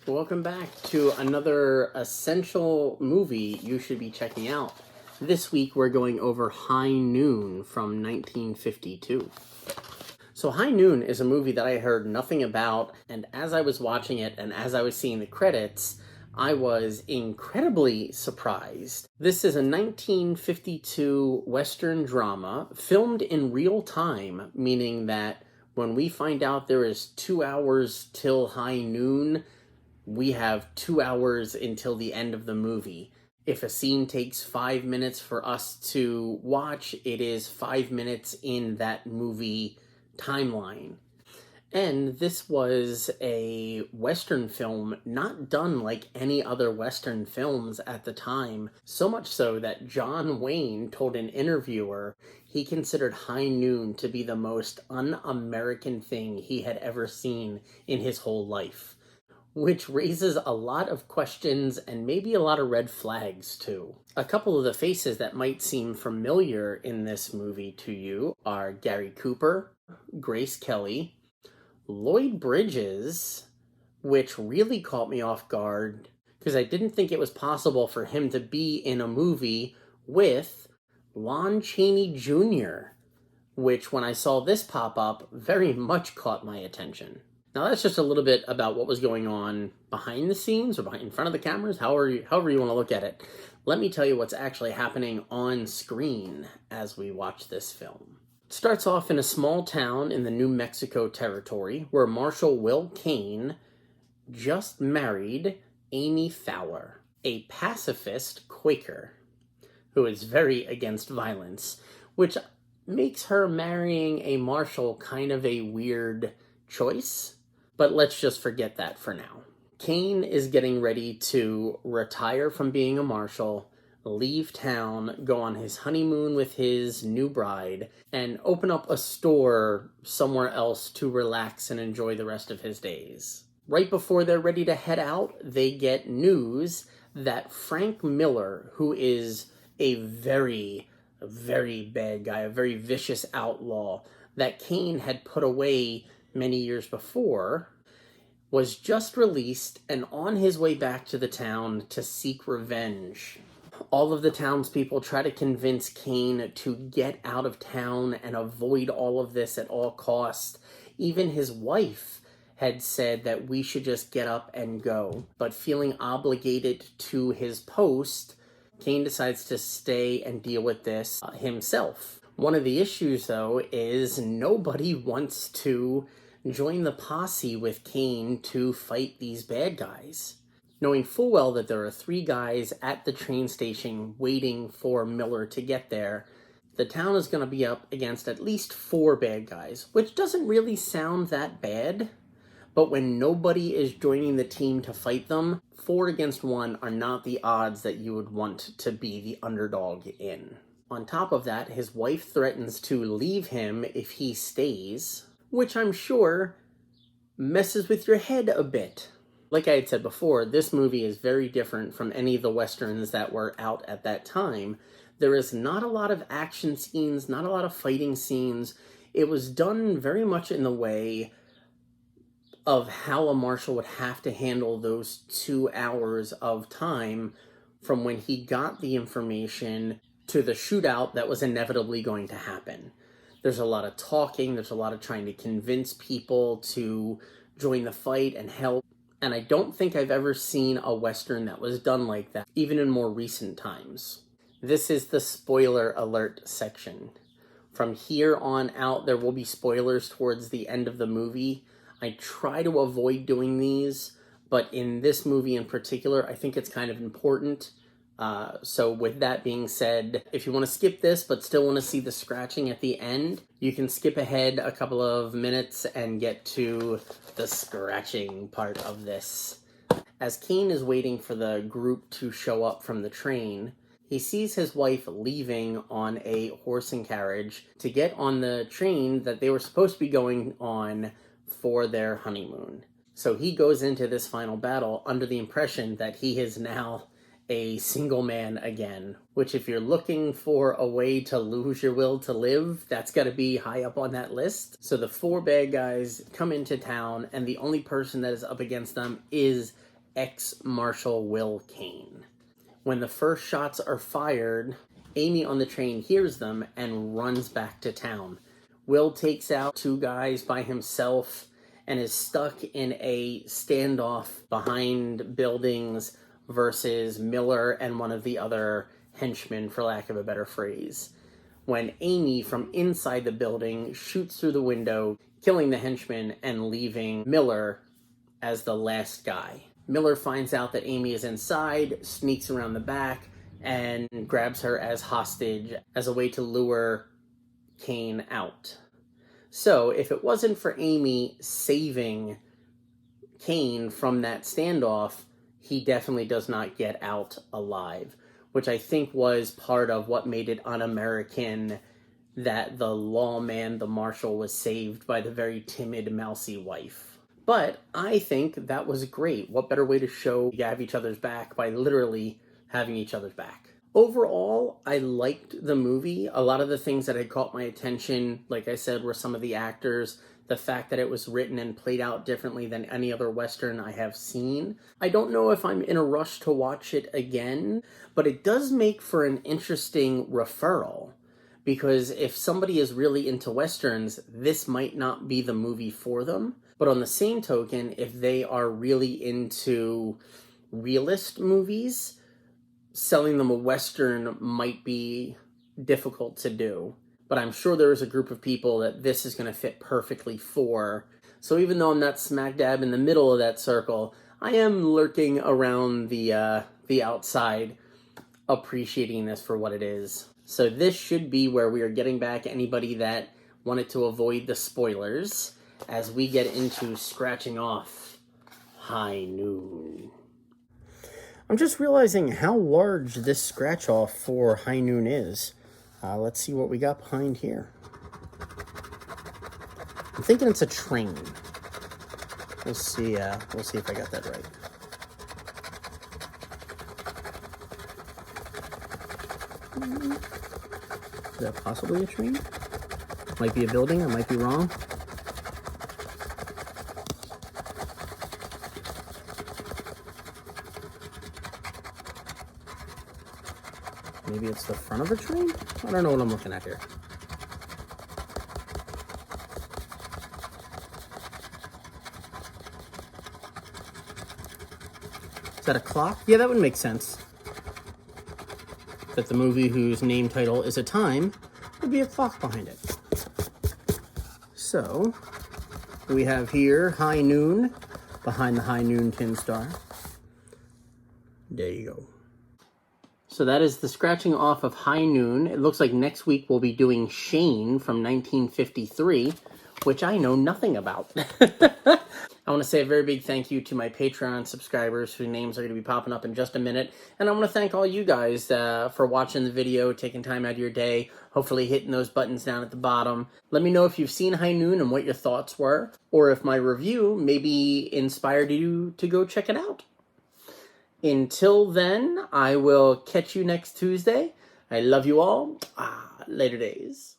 Welcome back to another essential movie you should be checking out. This week we're going over High Noon from 1952. So High Noon is a movie that I heard nothing about, and as I was watching it and as I was seeing the credits, I was incredibly surprised. This is a 1952 Western drama filmed in real time, meaning that when we find out there is 2 hours till high noon, we have 2 hours until the end of the movie. If a scene takes 5 minutes for us to watch, it is 5 minutes in that movie timeline. And this was a Western film not done like any other Western films at the time, so much so that John Wayne told an interviewer he considered High Noon to be the most un-American thing he had ever seen in his whole life. Which raises a lot of questions and maybe a lot of red flags, too. A couple of the faces that might seem familiar in this movie to you are Gary Cooper, Grace Kelly, Lloyd Bridges, which really caught me off guard because I didn't think it was possible for him to be in a movie with Lon Chaney Jr., which when I saw this pop up very much caught my attention. Now that's just a little bit about what was going on behind the scenes or in front of the cameras, however you want to look at it. Let me tell you what's actually happening on screen as we watch this film. It starts off in a small town in the New Mexico territory where Marshal Will Kane just married Amy Fowler, a pacifist Quaker who is very against violence, which makes her marrying a marshal kind of a weird choice. But let's just forget that for now. Kane is getting ready to retire from being a marshal, leave town, go on his honeymoon with his new bride, and open up a store somewhere else to relax and enjoy the rest of his days. Right before they're ready to head out, they get news that Frank Miller, who is a very, very bad guy, a very vicious outlaw that Kane had put away many years before, was just released and on his way back to the town to seek revenge. All of the townspeople try to convince Kane to get out of town and avoid all of this at all costs. Even his wife had said that we should just get up and go. But feeling obligated to his post, Kane decides to stay and deal with this himself. One of the issues, though, is nobody wants to join the posse with Kane to fight these bad guys. Knowing full well that there are 3 guys at the train station waiting for Miller to get there, the town is going to be up against at least 4 bad guys, which doesn't really sound that bad. But when nobody is joining the team to fight them, 4 against 1 are not the odds that you would want to be the underdog in. On top of that, his wife threatens to leave him if he stays, which I'm sure messes with your head a bit. Like I had said before, this movie is very different from any of the westerns that were out at that time. There is not a lot of action scenes, not a lot of fighting scenes. It was done very much in the way of how a marshal would have to handle those 2 hours of time from when he got the information to the shootout that was inevitably going to happen. There's a lot of talking, there's a lot of trying to convince people to join the fight and help. And I don't think I've ever seen a Western that was done like that, even in more recent times. This is the spoiler alert section. From here on out, there will be spoilers towards the end of the movie. I try to avoid doing these, but in this movie in particular, I think it's kind of important. So with that being said, if you want to skip this but still want to see the scratching at the end, you can skip ahead a couple of minutes and get to the scratching part of this. As Kane is waiting for the group to show up from the train, he sees his wife leaving on a horse and carriage to get on the train that they were supposed to be going on for their honeymoon. So he goes into this final battle under the impression that he is now a single man again, which if you're looking for a way to lose your will to live, that's got to be high up on that list. So the 4 bad guys come into town, and the only person that is up against them is ex-Marshal Will Kane. When the first shots are fired, Amy on the train hears them and runs back to town. Will takes out two guys by himself and is stuck in a standoff behind buildings versus Miller and one of the other henchmen, for lack of a better phrase. When Amy, from inside the building, shoots through the window, killing the henchman and leaving Miller as the last guy. Miller finds out that Amy is inside, sneaks around the back, and grabs her as hostage as a way to lure Kane out. So, if it wasn't for Amy saving Kane from that standoff, he definitely does not get out alive, which I think was part of what made it un-American that the lawman, the marshal, was saved by the very timid, mousy wife. But I think that was great. What better way to show you have each other's back by literally having each other's back? Overall, I liked the movie. A lot of the things that had caught my attention, like I said, were some of the actors, the fact that it was written and played out differently than any other Western I have seen. I don't know if I'm in a rush to watch it again, but it does make for an interesting referral. Because if somebody is really into Westerns, this might not be the movie for them. But on the same token, if they are really into realist movies, selling them a Western might be difficult to do. But I'm sure there is a group of people that this is going to fit perfectly for. So even though I'm not smack dab in the middle of that circle, I am lurking around the outside, appreciating this for what it is. So this should be where we are getting back anybody that wanted to avoid the spoilers as we get into scratching off High Noon. I'm just realizing how large this scratch off for High Noon is. Let's see what we got behind here. I'm thinking it's a train. We'll see if I got that right. Is that possibly a train? Might be a building, I might be wrong. Maybe it's the front of a train? I don't know what I'm looking at here. Is that a clock? Yeah, that would make sense. That the movie whose name title is A Time would be a clock behind it. So, we have here High Noon behind the High Noon tin star. There you go. So that is the scratching off of High Noon. It looks like next week we'll be doing Shane from 1953, which I know nothing about. I want to say a very big thank you to my Patreon subscribers whose names are going to be popping up in just a minute. And I want to thank all you guys for watching the video, taking time out of your day, hopefully hitting those buttons down at the bottom. Let me know if you've seen High Noon and what your thoughts were, or if my review maybe inspired you to go check it out. Until then, I will catch you next Tuesday. I love you all. Later days.